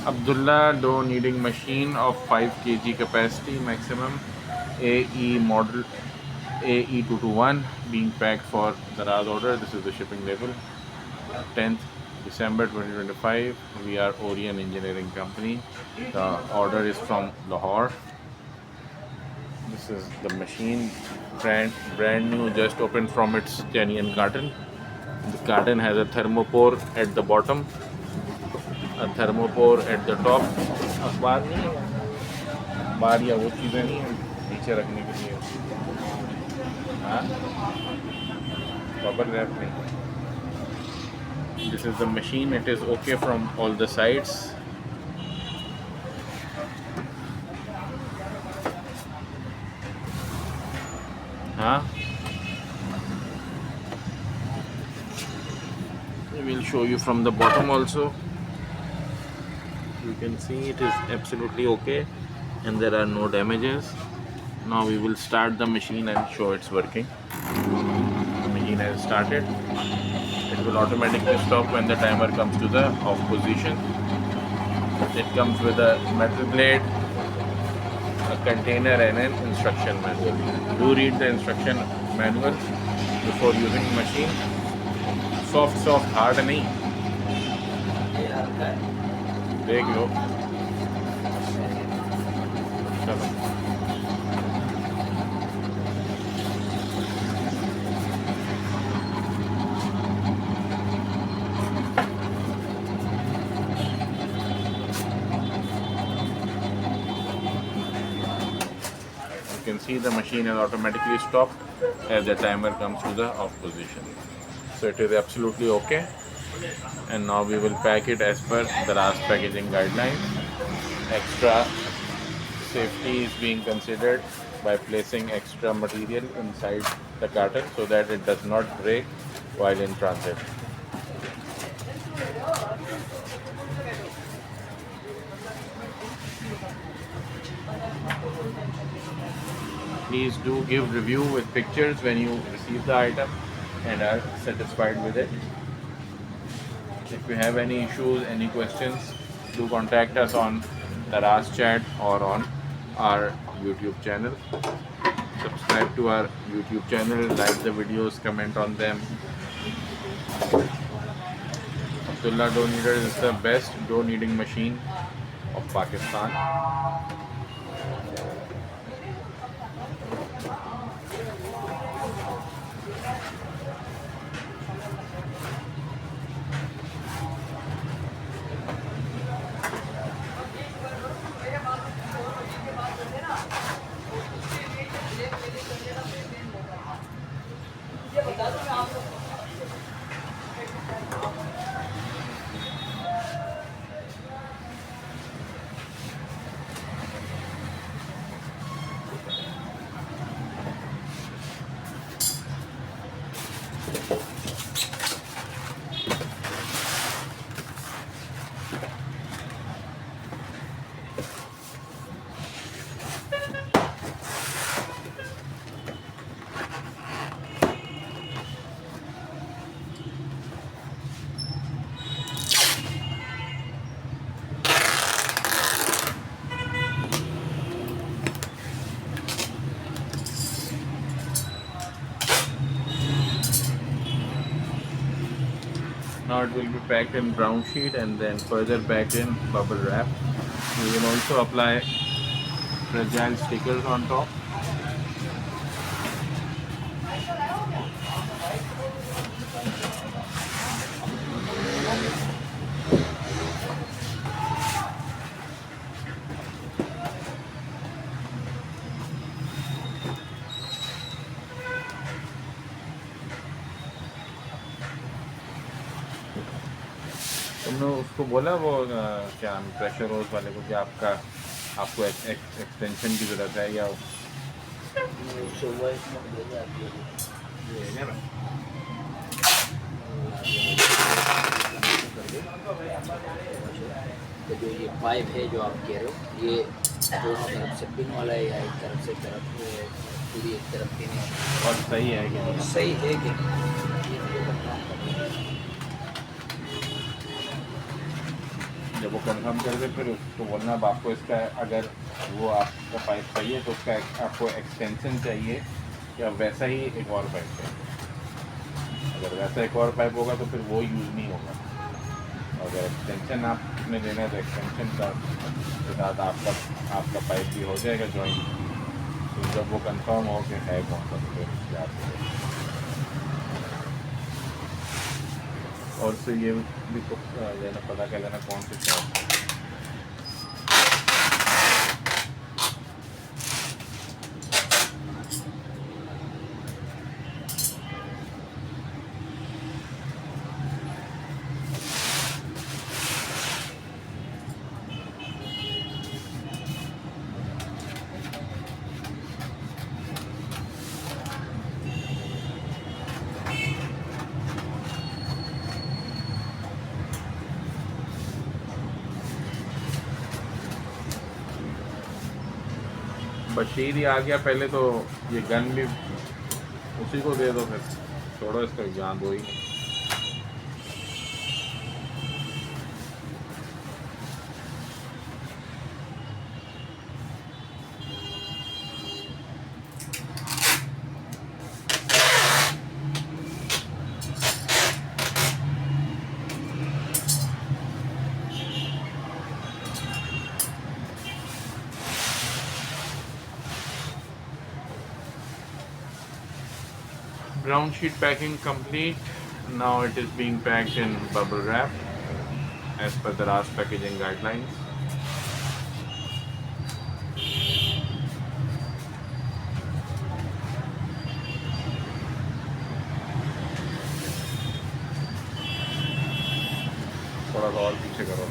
Abdullah dough kneading machine of 5 kg capacity maximum, AE model AE221, being packed for Daraz order. This is the shipping label. 10th December 2025. We are Orion Engineering Company. The order is from Lahore. This is the machine, brand new, just opened from its genuine carton. The carton has a thermopore at the bottom, a thermopore at the top. अखबार नहीं है, अखबार या वो चीज़ें नहीं है नीचे रखने के लिए, हाँ, बबल रैप नहीं. This is the machine. It is okay from all the sides. Huh? We will show you from the bottom also. You can see it is absolutely okay and there are no damages. Now we will start the machine and show it's working. The machine has started. It will automatically stop when the timer comes to the off position. It comes with a metal blade, a container and an instruction manual. Do read the instruction manual before using the machine. Soft, hard नहीं. देख लो. चलो. You can see the machine is automatically stopped as the timer comes to the off position. So it is absolutely okay. And now we will pack it as per the Daraz packaging guidelines. Extra safety is being considered by placing extra material inside the carton so that it does not break while in transit. Please do give review with pictures when you receive the item and are satisfied with it. If you have any issues, any questions, do contact us on Daraz chat or on our YouTube channel. Subscribe to our YouTube channel, like the videos, comment on them. Abdullah dough kneader is the best dough kneading machine of Pakistan. Now it will be packed in brown sheet and then further packed in bubble wrap. We will also apply fragile stickers on top. तुमने उसको बोला वो क्या pressure रोज वाले को कि आपको extension की ज़रूरत है या तो जो ये पाइप है जो आप कह रहे हो ये दोनों तरफ से पिन वाला है या एक तरफ से पूरी एक तरफ पिन है और सही है कि सही है कि जब वो कंफर्म कर दे फिर उसको बोलना अब आपको इसका, अगर वो आपका पाइप चाहिए तो उसका आपको एक्सटेंशन चाहिए या वैसा ही एक और पाइप चाहिए। अगर वैसा एक और पाइप होगा तो फिर वो यूज़ नहीं होगा। अगर एक्सटेंशन आपने लेना है तो एक्सटेंशन का के साथ आपका पाइप भी हो जाएगा जॉइंट। तो जब वो कंफर्म हो कि है कौन सा तो फिर उसके आप। और से ये भी तो लेना, पता कर लेना कौन से शॉप। बशीर ही आ गया पहले, तो ये गन भी उसी को दे दो, फिर छोड़ो इसका जान दो ही। Brown sheet packing complete. Now it is being packed in bubble wrap as per the RAS packaging guidelines. थोड़ा सा और पीछे करो।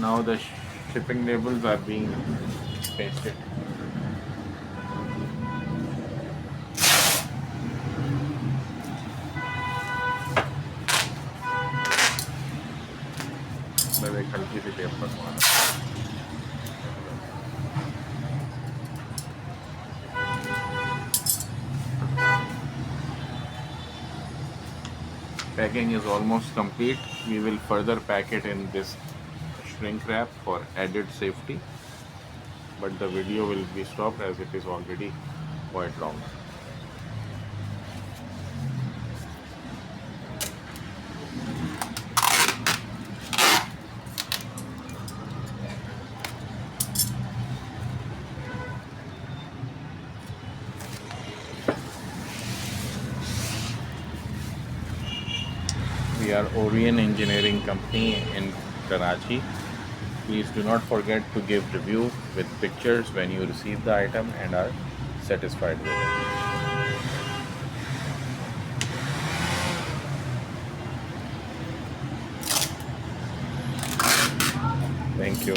Now the shipping labels are being pasted. मैं एक हल्की सी टेप बनवाना। Packing is almost complete. We will further pack it in this shrink wrap for added safety, but the video will be stopped as it is already quite long. We are Orion Engineering Company in Karachi. Please do not forget to give review with pictures when you receive the item and are satisfied with it. Thank you.